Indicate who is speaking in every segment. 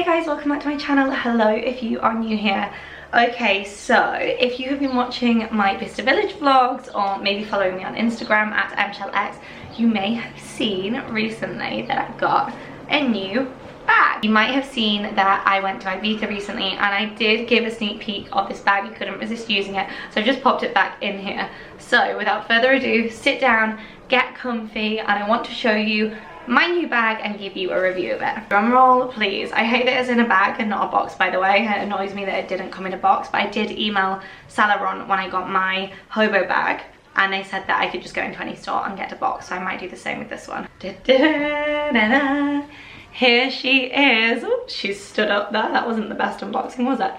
Speaker 1: Hey guys, welcome back to my channel. Hello if you are new here. Okay, so if you have been watching my Bicester Village vlogs or maybe following me on Instagram at emtalks, you may have seen recently that I've got a new bag. You might have seen that I went to Ibiza recently and I did give a sneak peek of this bag. You couldn't resist using it, so I just popped it back in here. So without further ado, sit down, get comfy, and I want to show you my new bag and give you a review of it. Drum roll please. I hate that it's in a bag and not a box, by the way. It annoys me that it didn't come in a box, but I did email Laurent when I got my hobo bag and they said that I could just go into any store and get a box, so I might do the same with this one. Here she is. Ooh, she stood up there. That wasn't the best unboxing, was it?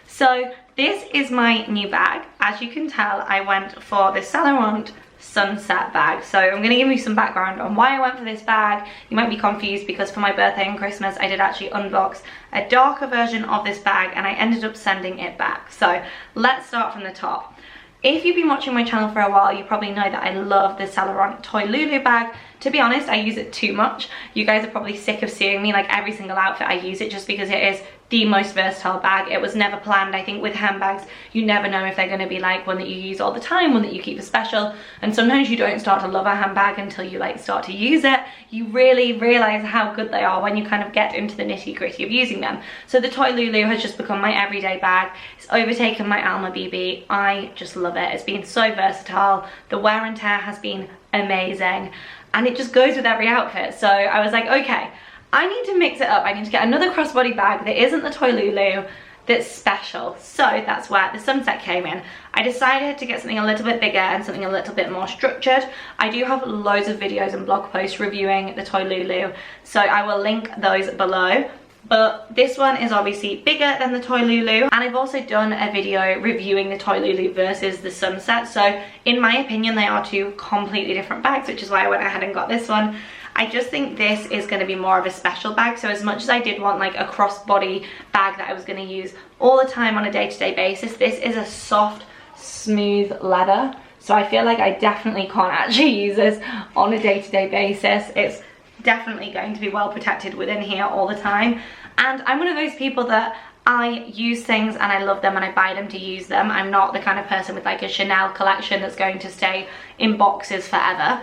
Speaker 1: So this is my new bag. As you can tell, I went for the Laurent sunset bag. So I'm going to give you some background on why I went for this bag. You might be confused because for my birthday and Christmas I did actually unbox a darker version of this bag and I ended up sending it back. So let's start from the top. If you've been watching my channel for a while, you probably know that I love the Laurent Toy Lulu bag. To be honest, I use it too much. You guys are probably sick of seeing me, like every single outfit I use it just because it is the most versatile bag. It was never planned. I think with handbags, you never know if they're going to be like one that you use all the time, one that you keep as special. And sometimes you don't start to love a handbag until you like start to use it. You really realize how good they are when you kind of get into the nitty gritty of using them. So the Toy Lulu has just become my everyday bag. It's overtaken my Alma BB. I just love it. It's been so versatile. The wear and tear has been amazing. And it just goes with every outfit. So I was like, okay, I need to mix it up. I need to get another crossbody bag that isn't the Toy Lulu, that's special. So that's where the sunset came in. I decided to get something a little bit bigger and something a little bit more structured. I do have loads of videos and blog posts reviewing the Toy Lulu, so I will link those below. But this one is obviously bigger than the Toy Lulu, and I've also done a video reviewing the Toy Lulu versus the sunset. So in my opinion, they are two completely different bags, which is why I went ahead and got this one. I just think this is going to be more of a special bag. So as much as I did want like a crossbody bag that I was going to use all the time on a day-to-day basis, this is a soft, smooth leather. So I feel like I definitely can't actually use this on a day-to-day basis. It's definitely going to be well protected within here all the time. And I'm one of those people that I use things and I love them and I buy them to use them. I'm not the kind of person with like a Chanel collection that's going to stay in boxes forever.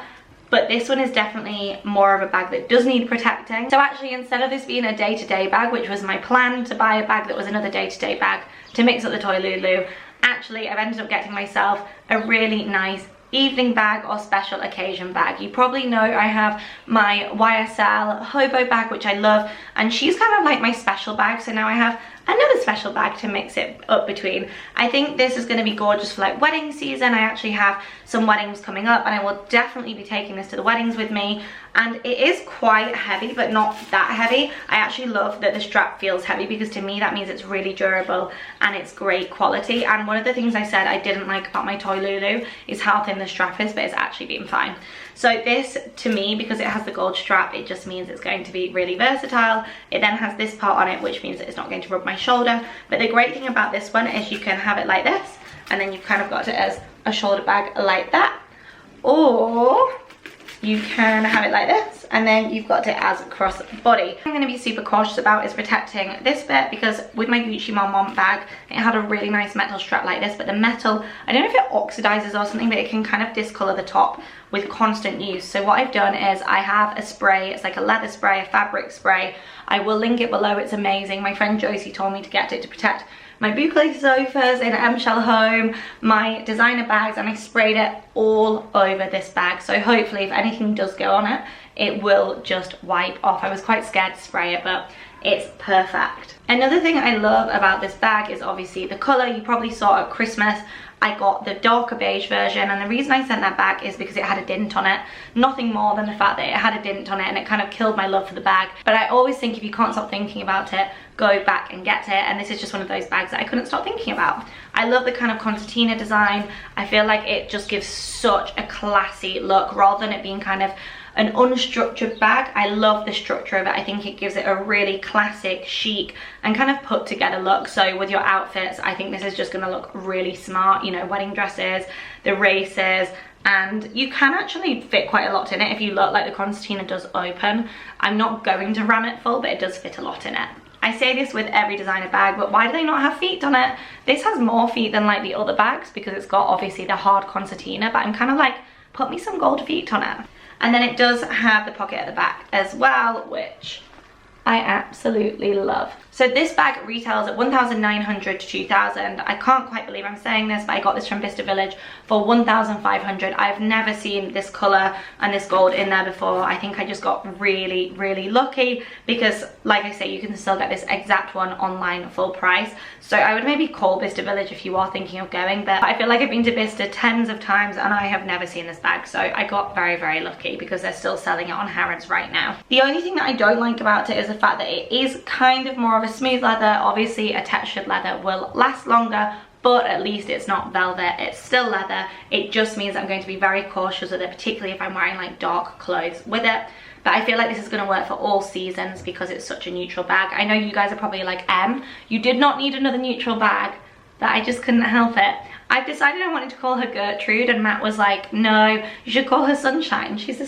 Speaker 1: But this one is definitely more of a bag that does need protecting. So actually, instead of this being a day-to-day bag, which was my plan to buy a bag that was another day-to-day bag to mix up the Toy Lulu, actually I've ended up getting myself a really nice evening bag or special occasion bag. You probably know I have my YSL hobo bag, which I love, and she's kind of like my special bag, so now I have another special bag to mix it up between. I think this is going to be gorgeous for like wedding season. I actually have some weddings coming up and I will definitely be taking this to the weddings with me. And it is quite heavy, but not that heavy. I actually love that the strap feels heavy because to me that means it's really durable and it's great quality. And one of the things I said I didn't like about my Toy Lulu is how thin the strap is, but it's actually been fine. So this, to me, because it has the gold strap, it just means it's going to be really versatile. It then has this part on it, which means that it's not going to rub my shoulder. But the great thing about this one is you can have it like this, and then you've kind of got it as a shoulder bag like that. Or you can have it like this, and then you've got it as cross body. What I'm going to be super cautious about is protecting this bit, because with my Gucci Mom Mom bag, it had a really nice metal strap like this, but the metal, I don't know if it oxidizes or something, but it can kind of discolor the top with constant use. So what I've done is I have a spray. It's like a leather spray, a fabric spray. I will link it below. It's amazing. My friend Josie told me to get it to protect my boucle sofas in Shell Home, my designer bags, and I sprayed it all over this bag. So hopefully if anything does go on it, it will just wipe off. I was quite scared to spray it, but it's perfect. Another thing I love about this bag is obviously the color. You probably saw at Christmas I got the darker beige version, and the reason I sent that back is because it had a dint on it. Nothing more than the fact that it had a dint on it, and it kind of killed my love for the bag. But I always think if you can't stop thinking about it, go back and get it, and this is just one of those bags that I couldn't stop thinking about. I love the kind of concertina design. I feel like it just gives such a classy look rather than it being kind of an unstructured bag. I love the structure of it. I think it gives it a really classic, chic, and kind of put together look. So with your outfits, I think this is just gonna look really smart. You know, wedding dresses, the races, and you can actually fit quite a lot in it if you look. Like the concertina does open. I'm not going to ram it full, but it does fit a lot in it. I say this with every designer bag, but why do they not have feet on it? This has more feet than like the other bags because it's got obviously the hard concertina, but I'm kind of like, put me some gold feet on it. And then it does have the pocket at the back as well, which I absolutely love. So this bag retails at 1,900 to 2,000. I can't quite believe I'm saying this, but I got this from Bicester Village for 1,500. I've never seen this colour and this gold in there before. I think I just got really, really lucky because, like I say, you can still get this exact one online full price. So I would maybe call Bicester Village if you are thinking of going, but I feel like I've been to Bicester tens of times and I have never seen this bag. So I got very, very lucky because they're still selling it on Harrods right now. The only thing that I don't like about it is the fact that it is kind of more of a smooth leather. Obviously a textured leather will last longer, but at least it's not velvet, it's still leather. It just means I'm going to be very cautious with it, particularly if I'm wearing like dark clothes with it. But I feel like this is going to work for all seasons because it's such a neutral bag. I know you guys are probably like, you did not need another neutral bag, but I just couldn't help it. I've decided I wanted to call her Gertrude, and Matt was like, no, you should call her Sunshine. She's a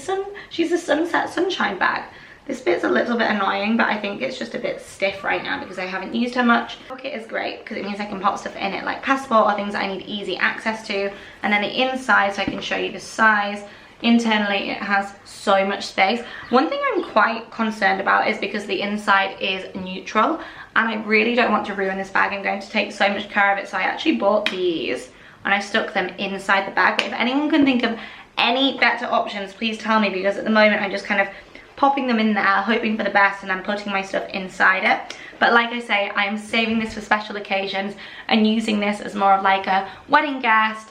Speaker 1: sunset sunshine bag. This bit's a little bit annoying, but I think it's just a bit stiff right now because I haven't used her much. The pocket is great because it means I can pop stuff in it like passport or things I need easy access to. And then the inside, so I can show you the size. Internally, it has so much space. One thing I'm quite concerned about is because the inside is neutral and I really don't want to ruin this bag. I'm going to take so much care of it, so I actually bought these and I stuck them inside the bag. But if anyone can think of any better options, please tell me, because at the moment I'm just kind of popping them in there, hoping for the best, and I'm putting my stuff inside it. But like I say, I am saving this for special occasions and using this as more of like a wedding guest,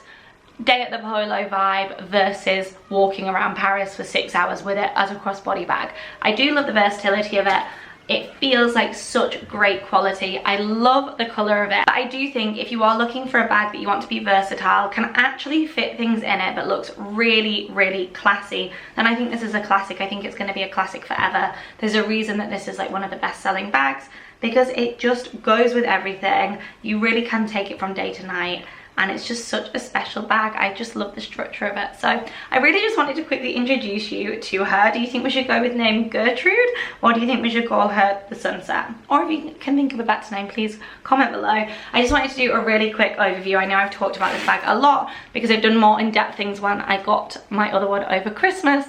Speaker 1: day at the polo vibe versus walking around Paris for 6 hours with it as a crossbody bag. I do love the versatility of it. It feels like such great quality. I love the colour of it. But I do think if you are looking for a bag that you want to be versatile, can actually fit things in it, but looks really, really classy, then I think this is a classic. I think it's going to be a classic forever. There's a reason that this is like one of the best-selling bags because it just goes with everything. You really can take it from day to night. And it's just such a special bag. I just love the structure of it. So I really just wanted to quickly introduce you to her. Do you think we should go with name Gertrude, or do you think we should call her the Sunset? Or if you can think of a better name, please comment below. I just wanted to do a really quick overview. I know I've talked about this bag a lot because I've done more in-depth things when I got my other one over Christmas.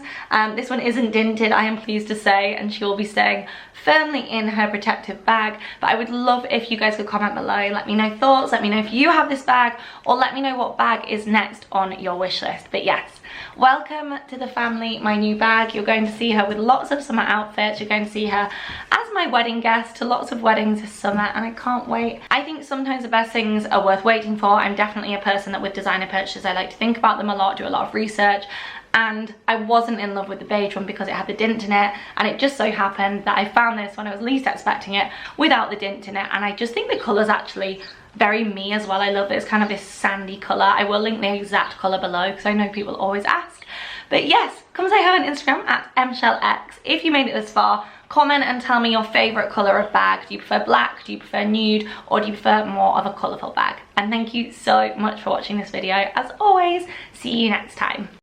Speaker 1: This one isn't dinted, I am pleased to say, and she will be staying firmly in her protective bag. But I would love if you guys could comment below, let me know thoughts, let me know if you have this bag, or let me know what bag is next on your wish list. But yes, welcome to the family, my new bag. You're going to see her with lots of summer outfits. You're going to see her as my wedding guest to lots of weddings this summer, and I can't wait. I think sometimes the best things are worth waiting for. I'm definitely a person that with designer purchases, I like to think about them a lot, do a lot of research. And I wasn't in love with the beige one because it had the dint in it, and it just so happened that I found this when I was least expecting it without the dint in it, and I just think the colour's actually very me as well. I love it. It's kind of this sandy colour. I will link the exact colour below because I know people always ask. But yes, come say hi on Instagram at mshellx. If you made it this far, comment and tell me your favourite colour of bag. Do you prefer black? Do you prefer nude? Or do you prefer more of a colourful bag? And thank you so much for watching this video. As always, see you next time.